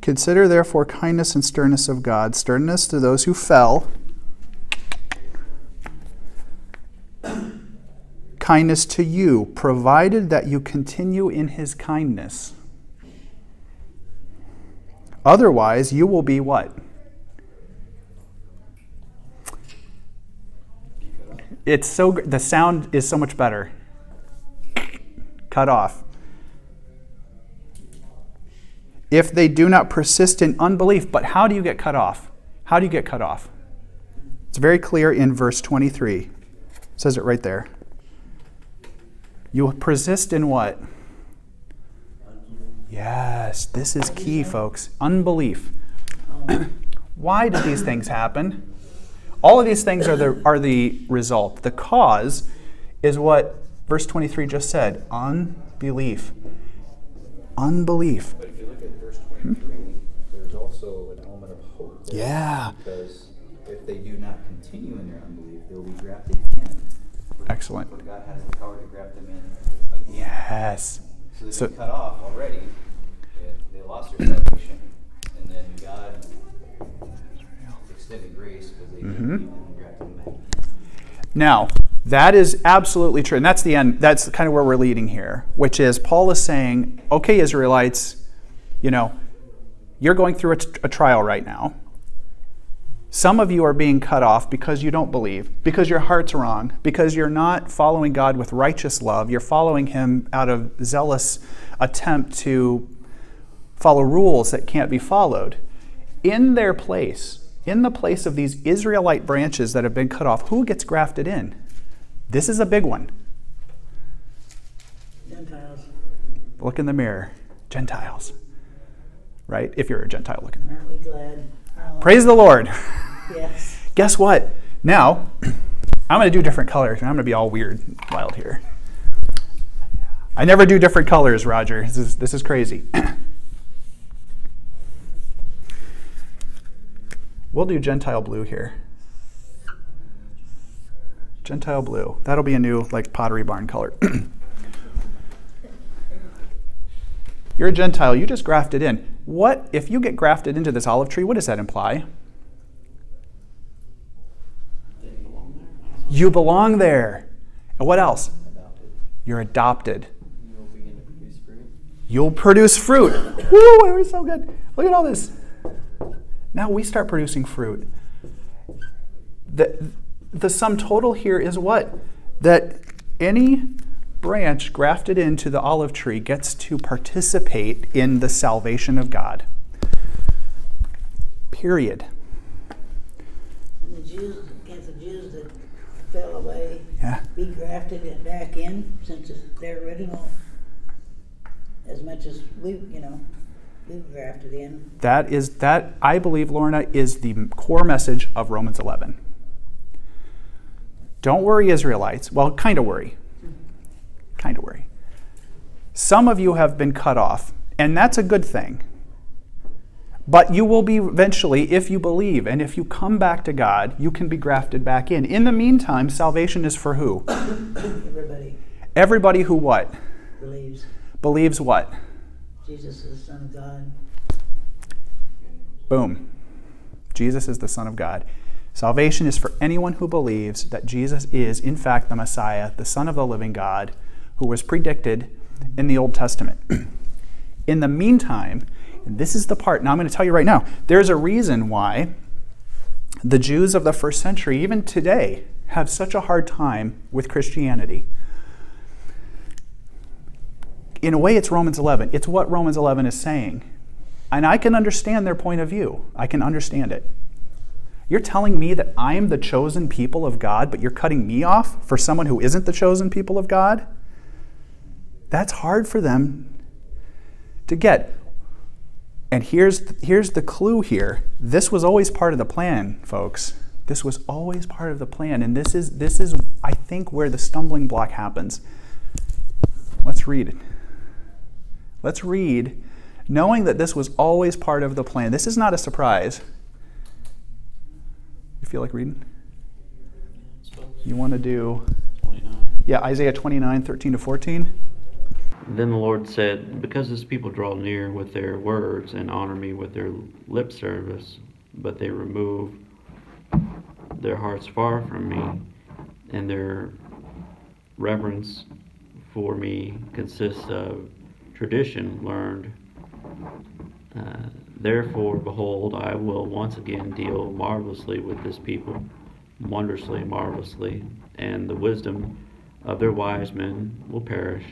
Consider therefore kindness and sternness of God, sternness to those who fell, kindness to you, provided that you continue in his kindness. Otherwise, you will be what? The sound is so much better. Cut off. If they do not persist in unbelief. But how do you get cut off? How do you get cut off? It's very clear in verse 23. It says it right there. You persist in what? Yes, this is key, folks. Unbelief. Why did these things happen? All of these things are the result. The cause is what verse 23 just said. Unbelief. Unbelief. But if you look at verse 23, there's also an element of hope there. Yeah. Because if they do not continue in their unbelief, they will be grafted in. Excellent. For God has the power to graft them in again. Yes. So they've been cut off already. They lost their salvation. And then God extended grace because they didn't believe and grafted them back in. Now, that is absolutely true. And that's the end. That's kind of where we're leading here, which is Paul is saying, okay, Israelites, you're going through a trial right now. Some of you are being cut off because you don't believe, because your heart's wrong, because you're not following God with righteous love. You're following him out of zealous attempt to follow rules that can't be followed. In their place, in the place of these Israelite branches that have been cut off, who gets grafted in? This is a big one. Gentiles. Look in the mirror. Gentiles. Right? If you're a Gentile, look in the mirror. Aren't we glad? Praise the Lord. Yes. Guess what? Now, I'm going to do different colors, and I'm going to be all weird and wild here. I never do different colors, Roger. This is crazy. We'll do Gentile blue here. Gentile blue. That'll be a new, Pottery Barn color. You're a Gentile. You just grafted in. What, if you get grafted into this olive tree, what does that imply? You belong there. And what else? Adopted. You're adopted. You'll begin to produce fruit. You'll produce fruit. Woo, we're so good. Look at all this. Now we start producing fruit. The sum total here is what? That any branch grafted into the olive tree gets to participate in the salvation of God. Period. And the Jews that fell away Yeah. be grafted back in since it's their original as much as we grafted in. That I believe, Lorna, is the core message of Romans 11. Don't worry, Israelites. Well, kind of worry. Kind of worry. Some of you have been cut off, and that's a good thing. But you will be eventually, if you believe, and if you come back to God, you can be grafted back in. In the meantime, salvation is for who? Everybody. Everybody who what? Believes. Believes what? Jesus is the Son of God. Boom. Jesus is the Son of God. Salvation is for anyone who believes that Jesus is, in fact, the Messiah, the Son of the living God, who was predicted in the Old Testament. In the meantime, and this is the part, now I'm going to tell you right now, there's a reason why the Jews of the first century, even today, have such a hard time with Christianity. In a way, it's Romans 11. It's what Romans 11 is saying. And I can understand their point of view. I can understand it. You're telling me that I'm the chosen people of God, but you're cutting me off for someone who isn't the chosen people of God? That's hard for them to get. And here's the clue here. This was always part of the plan, folks. This was always part of the plan. And this is I think, where the stumbling block happens. Let's read it. Let's read, knowing that this was always part of the plan. This is not a surprise. You feel like reading? You want to do 29. Yeah, Isaiah 29, 13 to 14. Then the Lord said, because this people draw near with their words and honor me with their lip service, but they remove their hearts far from me, and their reverence for me consists of tradition learned. Therefore, behold, I will once again deal marvelously with this people, wondrously, marvelously, and the wisdom of their wise men will perish,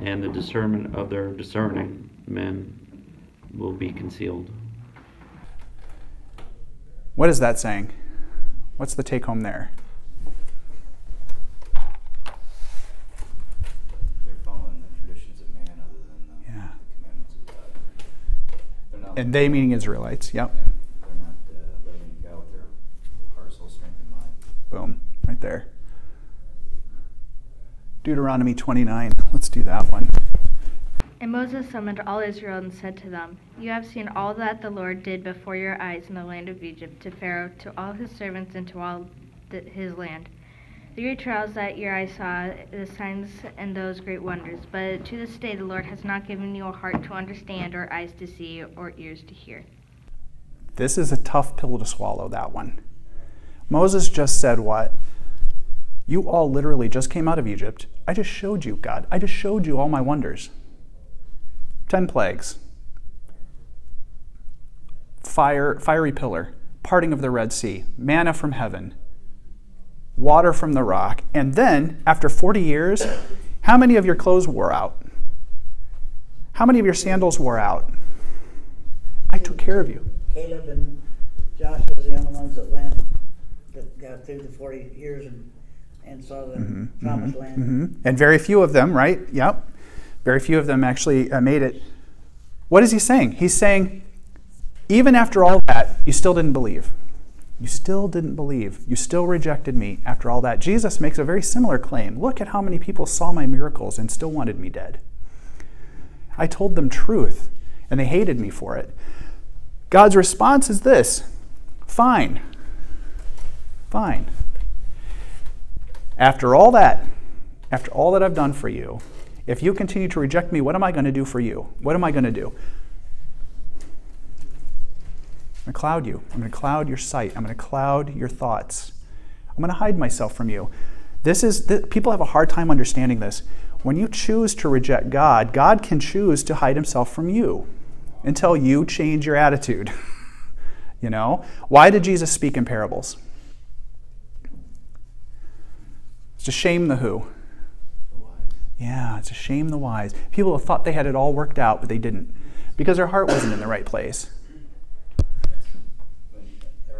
and the discernment of their discerning men will be concealed. What is that saying? What's the take home there? They're following the traditions of man other than the commandments of God. They're not, And they meaning Israelites, yep. they're not living God with their heart, soul, strength, and mind. Boom, right there. Deuteronomy 29, let's do that one. And Moses summoned all Israel and said to them, You have seen all that the Lord did before your eyes in the land of Egypt, to Pharaoh, to all his servants, and to all his land. The great trials that your eyes saw, the signs and those great wonders. But to this day the Lord has not given you a heart to understand, or eyes to see, or ears to hear. This is a tough pill to swallow, that one. Moses just said what? You all literally just came out of Egypt. I just showed you, God. I just showed you all my wonders. 10 plagues. Fiery pillar. Parting of the Red Sea. Manna from heaven. Water from the rock. And then, after 40 years, how many of your clothes wore out? How many of your sandals wore out? I took care of you. Caleb and Joshua was the only ones that got through the 40 years and saw the promised land. And very few of them, right? Yep. Very few of them actually made it. What is he saying? He's saying, even after all that, you still didn't believe. You still didn't believe. You still rejected me after all that. Jesus makes a very similar claim. Look at how many people saw my miracles and still wanted me dead. I told them truth, and they hated me for it. God's response is this: fine. Fine. After all that I've done for you, if you continue to reject me, what am I going to do for you? What am I going to do? I'm going to cloud you. I'm going to cloud your sight. I'm going to cloud your thoughts. I'm going to hide myself from you. People have a hard time understanding this. When you choose to reject God, God can choose to hide himself from you until you change your attitude. You know? Why did Jesus speak in parables? It's to shame the who? The wise. Yeah, it's to shame the wise. People have thought they had it all worked out, but they didn't, because their heart wasn't in the right place.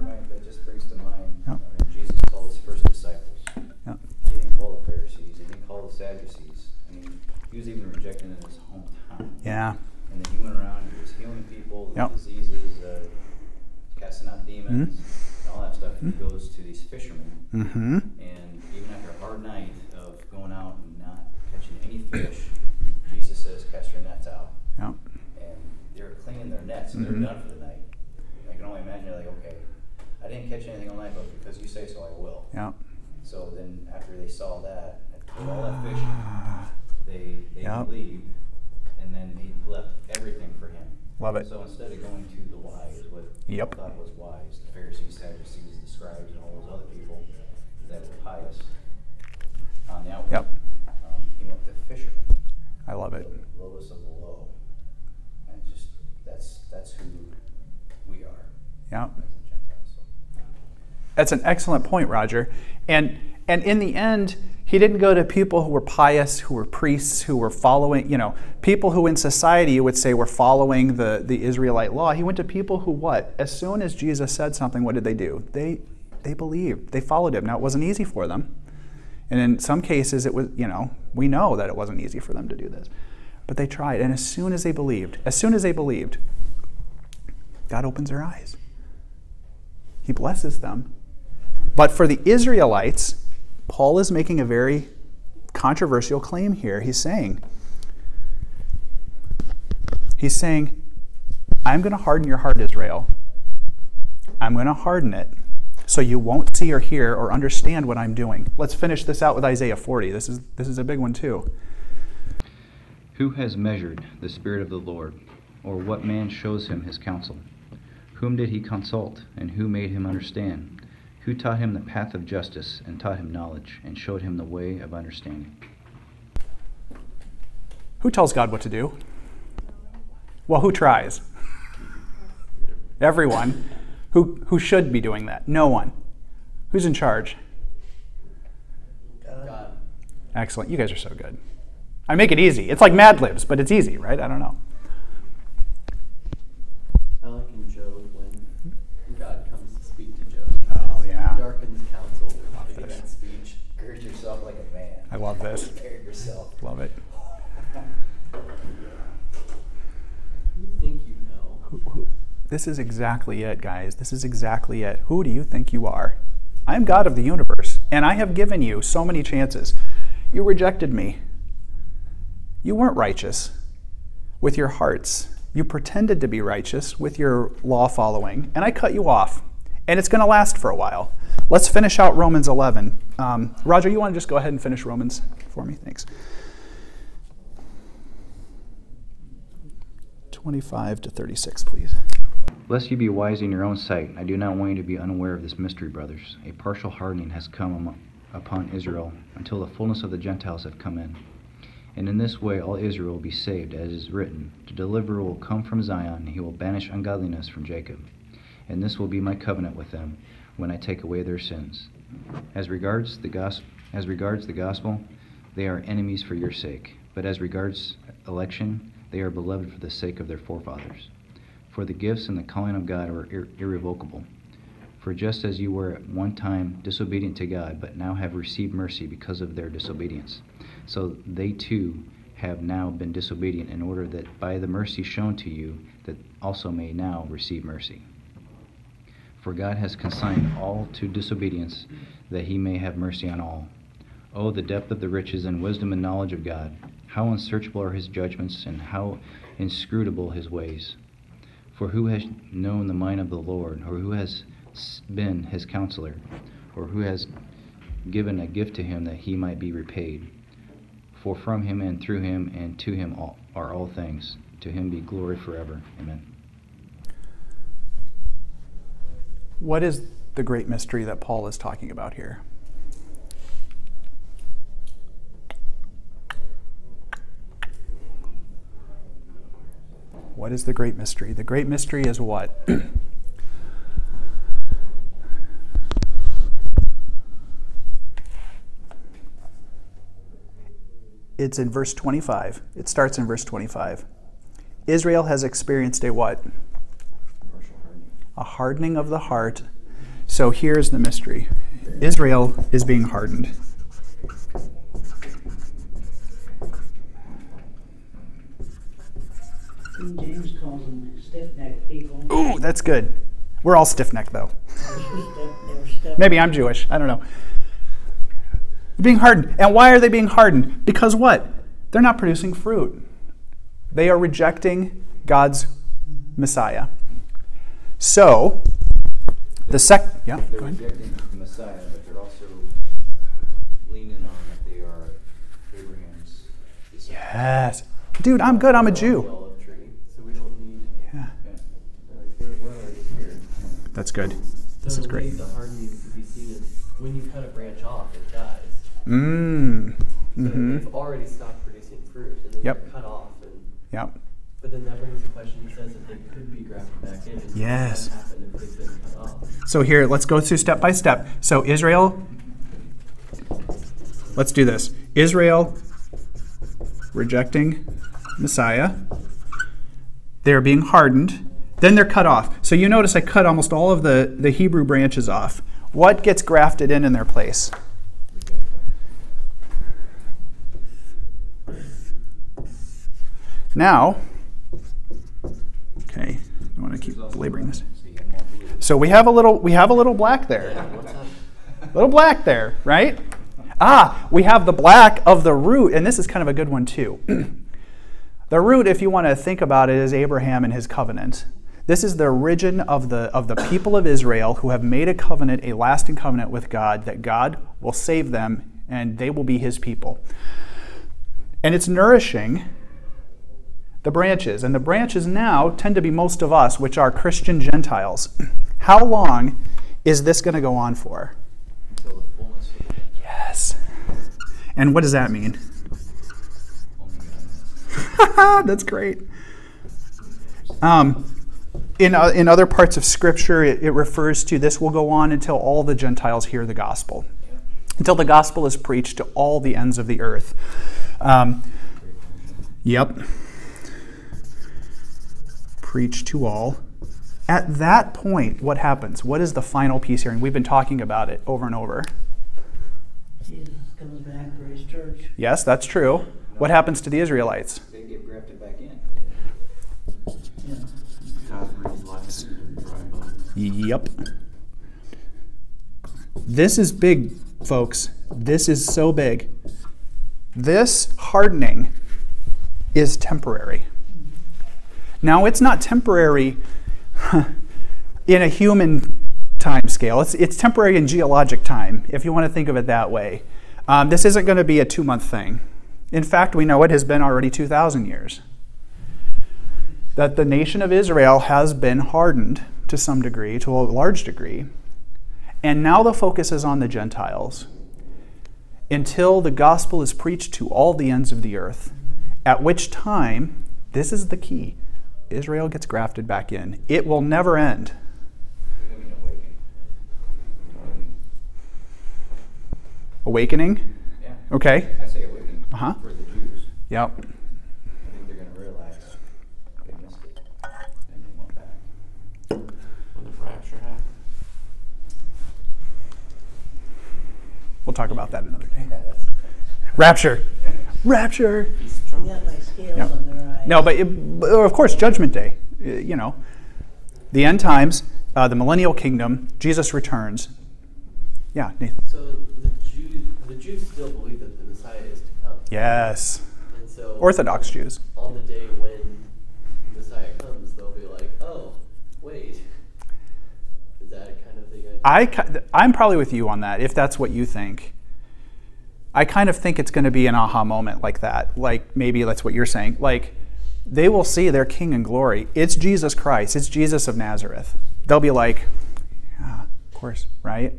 That just brings to mind Yep. when Jesus called his first disciples. Yep. He didn't call the Pharisees. He didn't call the Sadducees. I mean, he was even rejected in his hometown. Yeah. And then he went around, he was healing people, Yep. diseases, casting out demons, and all that stuff. And he goes to these fishermen. Mm-hmm. And even after a hard night of going out and not catching any fish, Jesus says, cast your nets out. Yep. And they're cleaning their nets, and they're done for the night. I can only imagine, like, okay, I didn't catch anything all night, but because you say so, I will. Yep. So then after they saw that, with all that fishing, they Yep. believed, and then he left everything for him. Love it. So instead of going to the wise, what Yep. people thought was wise, the Pharisees, Sadducees, the scribes, and all those other people that were pious on the outward, Yep. he went to fishermen, I love it. the lowest of the low. And it's just, that's who we are Yep. as the Gentiles. So. That's an excellent point, Roger. And in the end, he didn't go to people who were pious, who were priests, who were following, people who in society you would say were following the Israelite law. He went to people who what? As soon as Jesus said something, what did they do? They believed. They followed him. Now, it wasn't easy for them. And in some cases, it was, we know that it wasn't easy for them to do this. But they tried. And as soon as they believed, God opens their eyes. He blesses them. But for the Israelites, Paul is making a very controversial claim here. He's saying, I'm going to harden your heart, Israel. I'm going to harden it so you won't see or hear or understand what I'm doing. Let's finish this out with Isaiah 40. This is a big one too. Who has measured the Spirit of the Lord, or what man shows him his counsel? Whom did he consult, and who made him understand? Who taught him the path of justice, and taught him knowledge, and showed him the way of understanding? Who tells God what to do? Well, who tries? Everyone. Who should be doing that? No one. Who's in charge? God. Excellent. You guys are so good. I make it easy. It's like Mad Libs, but it's easy, right? I don't know. I like in Job when God comes to speak to Job. Oh, yeah. He darkens counsel with that speech. Gird yourself like a man. I love this. Prepare yourself. Love it. You think you know. This is exactly it, guys. This is exactly it. Who do you think you are? I am God of the universe, and I have given you so many chances. You rejected me. You weren't righteous with your hearts. You pretended to be righteous with your law following, and I cut you off. And it's going to last for a while. Let's finish out Romans 11. Roger, you want to just go ahead and finish Romans for me? Thanks. 25 to 36, please. Lest you be wise in your own sight, I do not want you to be unaware of this mystery, brothers. A partial hardening has come upon Israel until the fullness of the Gentiles have come in. And in this way all Israel will be saved, as is written, the deliverer will come from Zion, and he will banish ungodliness from Jacob. And this will be my covenant with them when I take away their sins. As regards the gospel, they are enemies for your sake. But as regards election, they are beloved for the sake of their forefathers. For the gifts and the calling of God are irrevocable. For just as you were at one time disobedient to God, but now have received mercy because of their disobedience, so they too have now been disobedient, in order that by the mercy shown to you, that also may now receive mercy. For God has consigned all to disobedience, that he may have mercy on all. Oh, the depth of the riches and wisdom and knowledge of God! How unsearchable are his judgments, and how inscrutable his ways! For who has known the mind of the Lord, or who has been his counselor, or who has given a gift to him that he might be repaid? For from him and through him and to him are all things. To him be glory forever. Amen. What is the great mystery that Paul is talking about here? What is the great mystery? The great mystery is what? It's in verse 25. It starts in verse 25. Israel has experienced a what? A hardening of the heart. So here's the mystery. Israel is being hardened. King James calls them stiff-necked people. Ooh, that's good. We're all stiff-necked, though. They were stuck. Maybe I'm Jewish. I don't know. They're being hardened. And why are they being hardened? Because what? They're not producing fruit. They are rejecting God's Messiah. So, They're go ahead. rejecting the Messiah, but they're also leaning on that they are Abraham's disciples. Yes. Dude, I'm good. I'm a We're on the Jew. olive tree, so we don't need. Yeah. We're already here. That's good. This So is great. The hardening to be seen is when you cut a branch off, it dies. So they've already stopped producing fruit, and then Yep. they're cut off. And, Yep. but then that brings the question. He says that they could be grafted back in. And Yes. What would happen if they've been cut off? So here, let's go through step by step. So Israel, let's do this. Israel rejecting Messiah. They're being hardened. Then they're cut off. So you notice I cut almost all of the Hebrew branches off. What gets grafted in their place? Now, okay, I want to keep belaboring this. So we have a little black there. What's up? Little black there, right? We have the black of the root, and this is kind of a good one too. The root, if you want to think about it, is Abraham and his covenant. This is the origin of the people of Israel who have made a covenant, a lasting covenant with God, that God will save them and they will be his people. And it's nourishing the branches. And the branches now tend to be most of us, which are Christian Gentiles. How long is this going to go on for? Until the fullness of the Yes. And what does that mean? only God knows. That's great. In other parts of Scripture, it refers to this will go on until all the Gentiles hear the gospel. Until the gospel is preached to all the ends of the earth. Yep. Preach to all. At that point, what happens? What is the final piece here? And we've been talking about it over and over. Jesus comes back for his church. Yes, that's true. What happens to the Israelites? They get grafted back in. Yeah. God brings life into dry bones. Yep. This is big, folks. This is so big. This hardening is temporary. Now, it's not temporary in a human time scale. It's temporary in geologic time, if you want to think of it that way. This isn't going to be a 2-month thing. In fact, we know it has been already 2,000 years. That the nation of Israel has been hardened to some degree, to a large degree. And now the focus is on the Gentiles until the gospel is preached to all the ends of the earth, at which time, this is the key, Israel gets grafted back in. It will never end. They're having an awakening. Awakening? Yeah. Okay. I say awakening Uh-huh. for the Jews. Yep. I think they're going to realize they missed it and they went back. When the rapture happens. We'll talk about that another day. Yeah, that's Rapture. Rapture. He's They trumpet. got like scales Yep. on their eyes. No, but of course, Judgment Day. You know, the end times, the millennial kingdom, Jesus returns. Yeah, Nathan. So the Jews still believe that the Messiah is to come. Yes. And so Orthodox Jews. on the day when the Messiah comes, they'll be like, "Oh, wait, is that kind of the idea?" I'm probably with you on that, if that's what you think. I kind of think it's going to be an aha moment like that. Like, maybe that's what you're saying. Like, they will see their King in glory. It's Jesus Christ. It's Jesus of Nazareth. They'll be like, yeah, of course, right?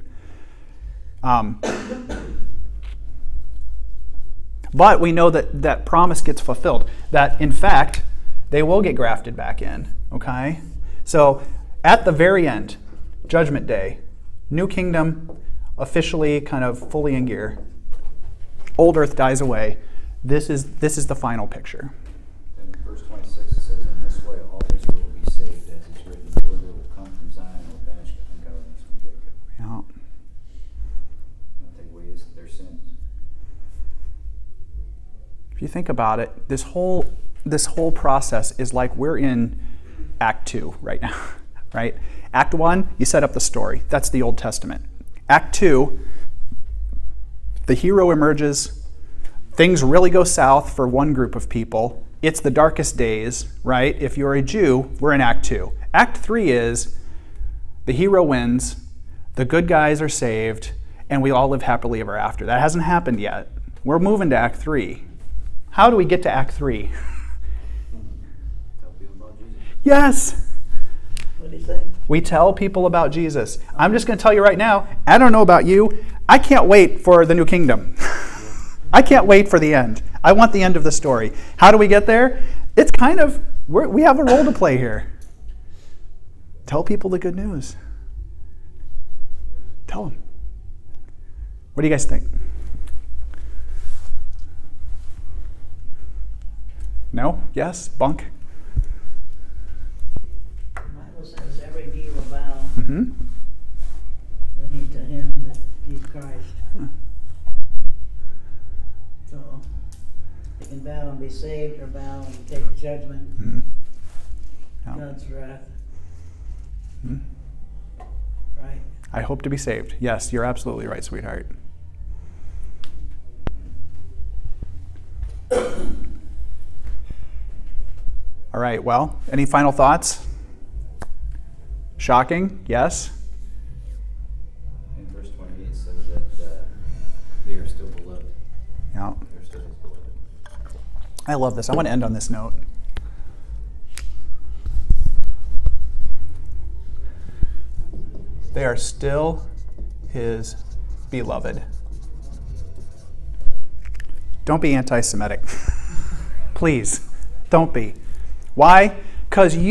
But we know that that promise gets fulfilled. That, in fact, they will get grafted back in. Okay? So, at the very end, Judgment Day, new kingdom, officially kind of fully in gear. Old earth dies away. This is the final picture. And in verse 26 it says, "In this way all Israel will be saved, as is written, the deliverer will come from Zion and will banish ungodliness from Jacob." Yeah. Not take away their sins. If you think about it, this whole this whole process is like we're in Act 2 right now, right? Act 1, you set up the story. That's the Old Testament. Act 2, the hero emerges. Things really go south for one group of people. It's the darkest days, right? If you're a Jew, we're in Act 2. Act 3 is the hero wins, the good guys are saved, and we all live happily ever after. That hasn't happened yet. We're moving to Act 3. How do we get to Act 3? Tell people about Jesus. Yes! What do you say? We tell people about Jesus. I'm just going to tell you right now, I don't know about you, I can't wait for the new kingdom. I can't wait for the end. I want the end of the story. How do we get there? It's kind of, we have a role to play here. Tell people the good news. Tell them. What do you guys think? No? Yes? Bunk? The Bible says every knee will bow, Mm-hmm. to him that he's Christ. So, you can bow and be saved, or bow and take judgment, Mm-hmm. Yeah. God's wrath. Mhm. Right? I hope to be saved. Yes, you're absolutely right, sweetheart. All right, well, any final thoughts? Shocking? Yes? In verse 28 says that they are still beloved. Yeah. They're still his beloved. I love this. I want to end on this note. They are still his beloved. Don't be anti-Semitic. Please, don't be. Why? Because if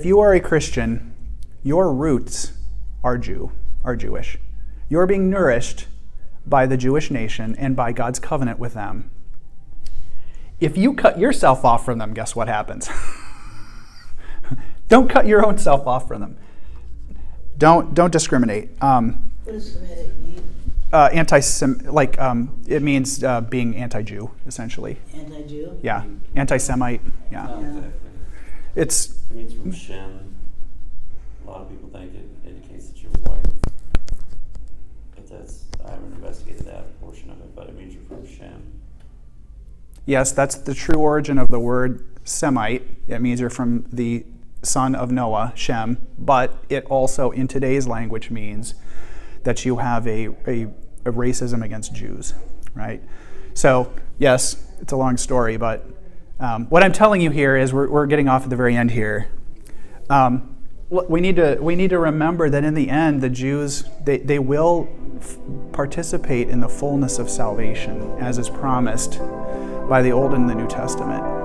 you are a Christian, your roots are Jewish. You're being nourished by the Jewish nation and by God's covenant with them. If you cut yourself off from them, guess what happens? Don't cut your own self off from them. Don't discriminate. What does Semitic mean? It means being anti-Jew, essentially. Anti-Jew? Yeah, anti-Semite. Yeah, Not exactly. it's It means from Shem. A lot of people think it indicates that you're white. But I haven't investigated that portion of it, but it means you're from Shem. yes, that's the true origin of the word Semite. It means you're from the son of Noah, Shem. But it also, in today's language, means that you have a racism against Jews, right? So yes, it's a long story, but what I'm telling you here is we're getting off at the very end here. We need to remember that in the end, the Jews they will participate in the fullness of salvation as is promised by the Old and the New Testament.